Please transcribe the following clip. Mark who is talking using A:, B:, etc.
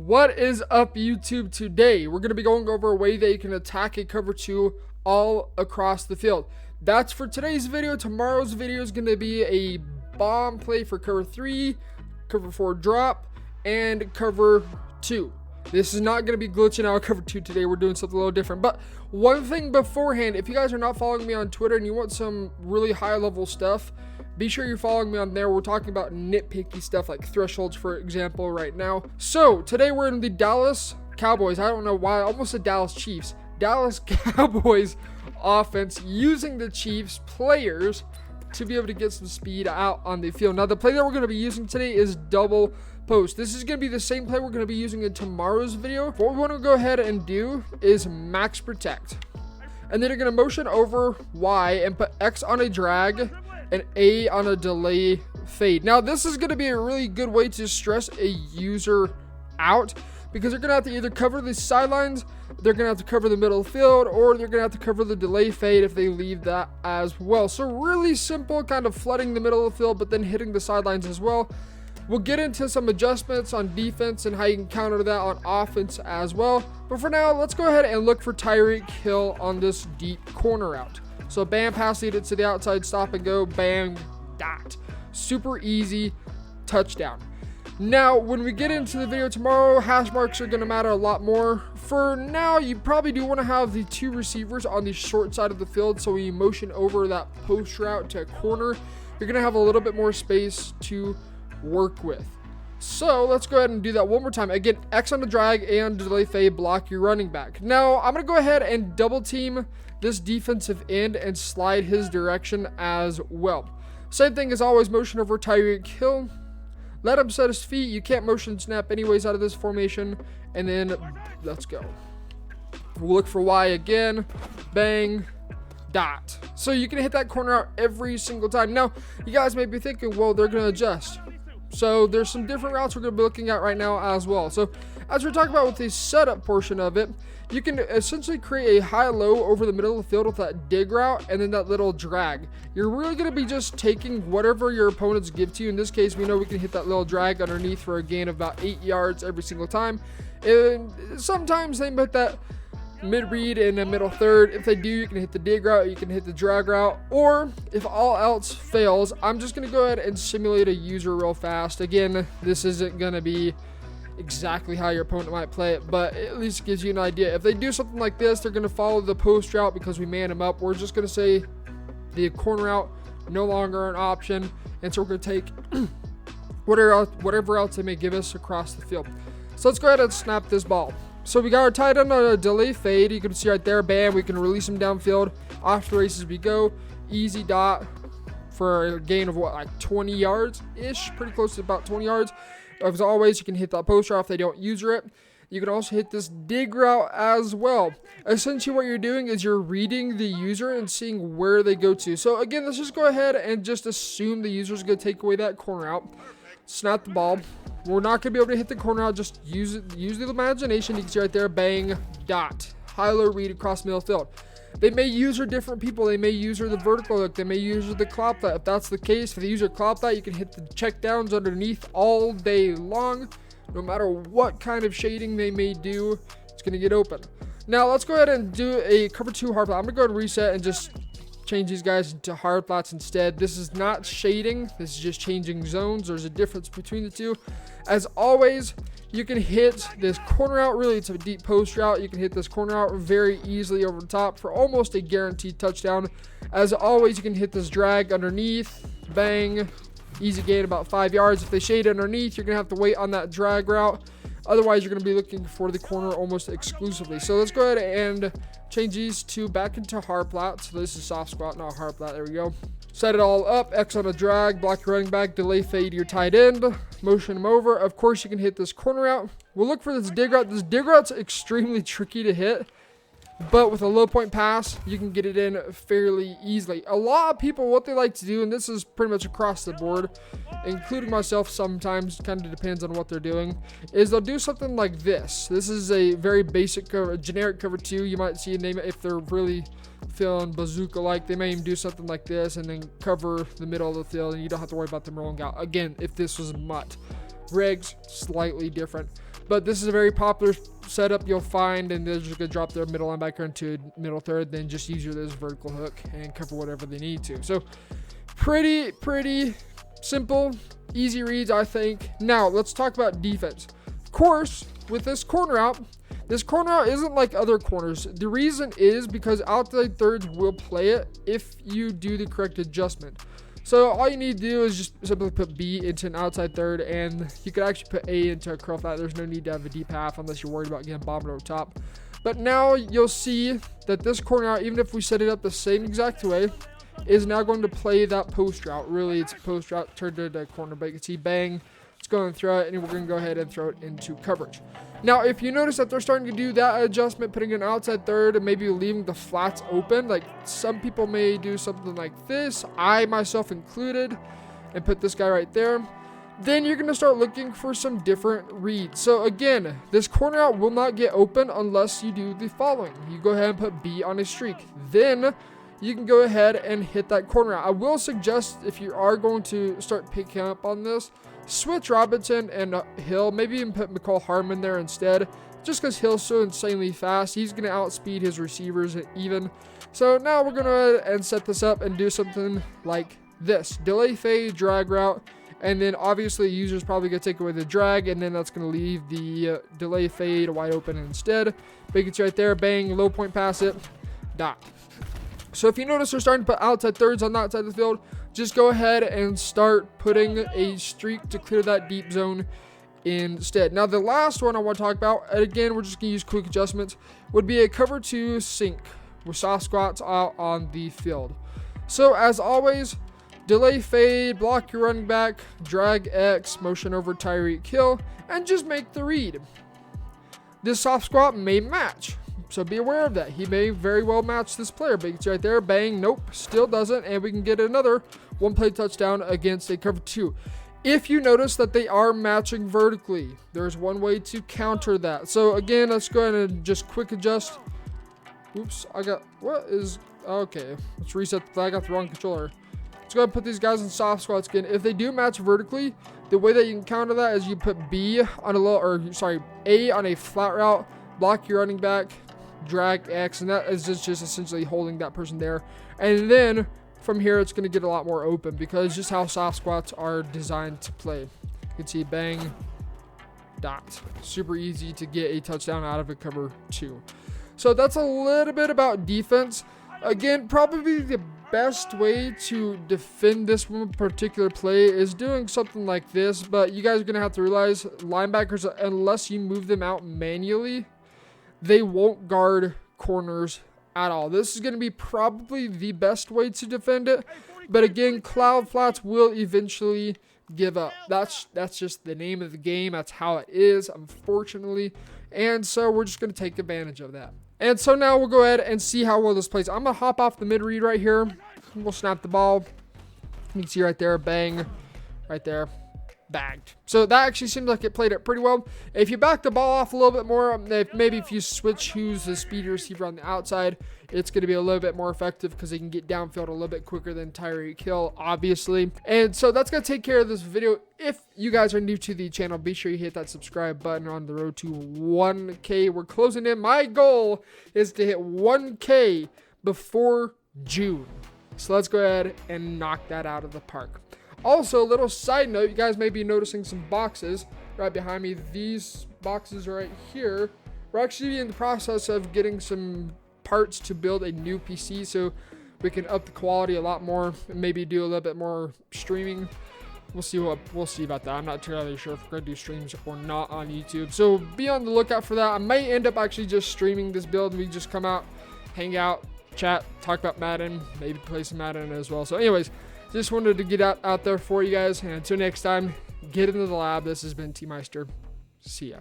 A: What is up, YouTube? Today we're going to be going over a way that you can attack a cover 2 all across the field. That's for today's video. Tomorrow's video is going to be a bomb play for cover 3, cover 4 drop, and cover 2. This is not going to be glitching out cover 2 today. We're doing something a little different. But one thing beforehand, if you guys are not following me on Twitter and you want some really high level stuff, be sure you're following me on there. We're talking about nitpicky stuff like thresholds, for example, right now. So today we're in the Dallas Cowboys. I don't know why. I almost said Dallas Chiefs. Dallas Cowboys offense using the Chiefs players to be able to get some speed out on the field. Now the play that we're going to be using today is double post. This is going to be the same play we're going to be using in tomorrow's video. What we want to go ahead and do is max protect. And then you're going to motion over Y and put X on a drag and A on a delay fade. Now this is going to be a really good way to stress a user out, because they're going to have to either cover the sidelines, they're going to have to cover the middle of the field, or they're going to have to cover the delay fade if they leave that as well. So really simple, kind of flooding the middle of the field but then hitting the sidelines as well. We'll get into some adjustments on defense and how you can counter that on offense as well. But for now, let's go ahead and look for Tyreek Hill on this deep corner route. So bam, pass lead it to the outside, stop and go, bam, dot. Super easy, touchdown. Now, when we get into the video tomorrow, hash marks are going to matter a lot more. For now, you probably do want to have the two receivers on the short side of the field. So when you motion over that post route to a corner, you're going to have a little bit more space to work with. So let's go ahead and do that one more time. Again, X on the drag and delay fade, block your running back. Now I'm going to go ahead and double team this defensive end and slide his direction as well. Same thing as always, motion over Tyreek Hill. Let him set his feet. You can't motion snap anyways out of this formation. And then let's go. We'll look for Y again. Bang. Dot. So you can hit that corner out every single time. Now, you guys may be thinking, well, they're going to adjust. So there's some different routes we're going to be looking at right now as well. So as we're talking about with the setup portion of it, you can essentially create a high-low over the middle of the field with that dig route and then that little drag. You're really going to be just taking whatever your opponents give to you. In this case, we know we can hit that little drag underneath for a gain of about 8 yards every single time. And sometimes they put that mid-read in the middle third. If they do, you can hit the dig route, you can hit the drag route, or if all else fails, I'm just going to go ahead and simulate a user real fast. Again, this isn't going to be exactly how your opponent might play it, but it at least gives you an idea. If they do something like this, they're going to follow the post route because we man them up. We're just going to say the corner route no longer an option, and so we're going to take whatever else they may give us across the field. So let's go ahead and snap this ball. So we got our tight end on a delay fade. You can see right there, bam, we can release him downfield. Off the races we go. Easy dot for a gain of what, like 20 yards-ish? Pretty close to about 20 yards. As always, you can hit that post route if they don't user it. You can also hit this dig route as well. Essentially what you're doing is you're reading the user and seeing where they go to. So again, let's just go ahead and just assume the user's going to take away that corner out. Snap the ball. We're not going to be able to hit the corner out. Just use the imagination. You can see right there, bang, dot. High-low read across the middle field. They may use her different people. They may use her the vertical look. They may use her the clop that. If that's the case, if they use her clop that, you can hit the check downs underneath all day long. No matter what kind of shading they may do, it's going to get open. Now, let's go ahead and do a cover 2 hard flat. I'm going to go ahead and reset and just change these guys into hard flats instead. This is not shading. This is just changing zones. There's a difference between the two. As always, you can hit this corner out. Really, it's a deep post route. You can hit this corner out very easily over the top for almost a guaranteed touchdown. As always, you can hit this drag underneath. Bang. Easy gain about 5 yards. If they shade underneath, you're going to have to wait on that drag route. Otherwise, you're going to be looking for the corner almost exclusively. So let's go ahead and change these two back into hard flat. So this is soft squat, not hard flat. There we go. Set it all up. X on a drag, block your running back, delay fade your tight end, motion them over. Of course, you can hit this corner out. We'll look for this dig route. This dig route's extremely tricky to hit, but with a low point pass, you can get it in fairly easily. A lot of people, what they like to do, and this is pretty much across the board, including myself sometimes, kind of depends on what they're doing, is they'll do something like this. This is a very basic cover, generic cover 2. You might see a name it if they're really feeling bazooka like. They may even do something like this and then cover the middle of the field, and you don't have to worry about them rolling out. Again, if this was mutt. Rigs, slightly different. But this is a very popular setup you'll find, and they're just going to drop their middle linebacker into middle third, then just use this vertical hook and cover whatever they need to. So pretty simple, easy reads, I think. Now let's talk about defense. Of course, with this corner out isn't like other corners. The reason is because outside thirds will play it if you do the correct adjustment. So all you need to do is just simply put B into an outside third, and you could actually put A into a curl flat. There's no need to have a deep half unless you're worried about getting bombed over top. But now you'll see that this corner out, even if we set it up the same exact way, is now going to play that post route. Really, it's a post route turned into a corner, but you can see bang, it's going to throw it, and we're going to go ahead and throw it into coverage. Now, if you notice that they're starting to do that adjustment, putting an outside third and maybe leaving the flats open, like some people may do something like this, I myself included, and put this guy right there, then you're going to start looking for some different reads. So again, this corner out will not get open unless you do the following. You go ahead and put B on a streak. Then you can go ahead and hit that corner out. I will suggest, if you are going to start picking up on this, switch Robinson and Hill, maybe even put McCall Harmon there instead, just because Hill's so insanely fast. He's going to outspeed his receivers even. So now we're going to go ahead and set this up and do something like this. Delay fade, drag route, and then obviously the user's probably going to take away the drag, and then that's going to leave the delay fade wide open instead. But it's right there, bang, low point pass it, dot. So if you notice we're starting to put outside thirds on that side of the field, just go ahead and start putting a streak to clear that deep zone instead. Now the last one I want to talk about, and again we're just going to use quick adjustments, would be a cover 2 sink with soft squats out on the field. So as always, delay fade, block your running back, drag X, motion over Tyreek Hill, and just make the read. This soft squat may match, so be aware of that. He may very well match this player, but it's right there, bang, nope, still doesn't, and we can get another one-play touchdown against a cover 2. If you notice that they are matching vertically, there's one way to counter that. So again, let's go ahead and just quick adjust. Oops, okay, let's reset. I got the wrong controller. Let's go ahead and put these guys in soft squats again. If they do match vertically, the way that you can counter that is you put A on a flat route, block your running back, drag X, and that is just essentially holding that person there. And then from here, it's going to get a lot more open because just how soft squats are designed to play. You can see bang, dot. Super easy to get a touchdown out of a cover 2. So that's a little bit about defense. Again, probably the best way to defend this one particular play is doing something like this, but you guys are going to have to realize linebackers, unless you move them out manually, they won't guard corners at all. This is going to be probably the best way to defend it, but again, cloud flats will eventually give up. That's just the name of the game. That's how it is, unfortunately, and so we're just going to take advantage of that. And so now we'll go ahead and see how well this plays. I'm going to hop off the mid read right here. We'll snap the ball. You can see right there, bang, right there, bagged. So that actually seems like it played it pretty well. If you back the ball off a little bit more, maybe if you switch who's the speedy receiver on the outside, it's going to be a little bit more effective because they can get downfield a little bit quicker than Tyreek Hill, obviously. And so that's going to take care of this video. If you guys are new to the channel, be sure you hit that subscribe button. On the road to 1K. We're closing in. My goal is to hit 1K before June. So let's go ahead and knock that out of the park. Also, a little side note, you guys may be noticing some boxes right behind me. These boxes right here. We're actually in the process of getting some parts to build a new PC so we can up the quality a lot more and maybe do a little bit more streaming. We'll see about that. I'm not entirely sure if we're gonna do streams or not on YouTube. So be on the lookout for that. I may end up actually just streaming this build and we just come out, hang out, chat, talk about Madden, maybe play some Madden as well. So anyways, just wanted to get out there for you guys. And until next time, get into the lab. This has been T Meister. See ya.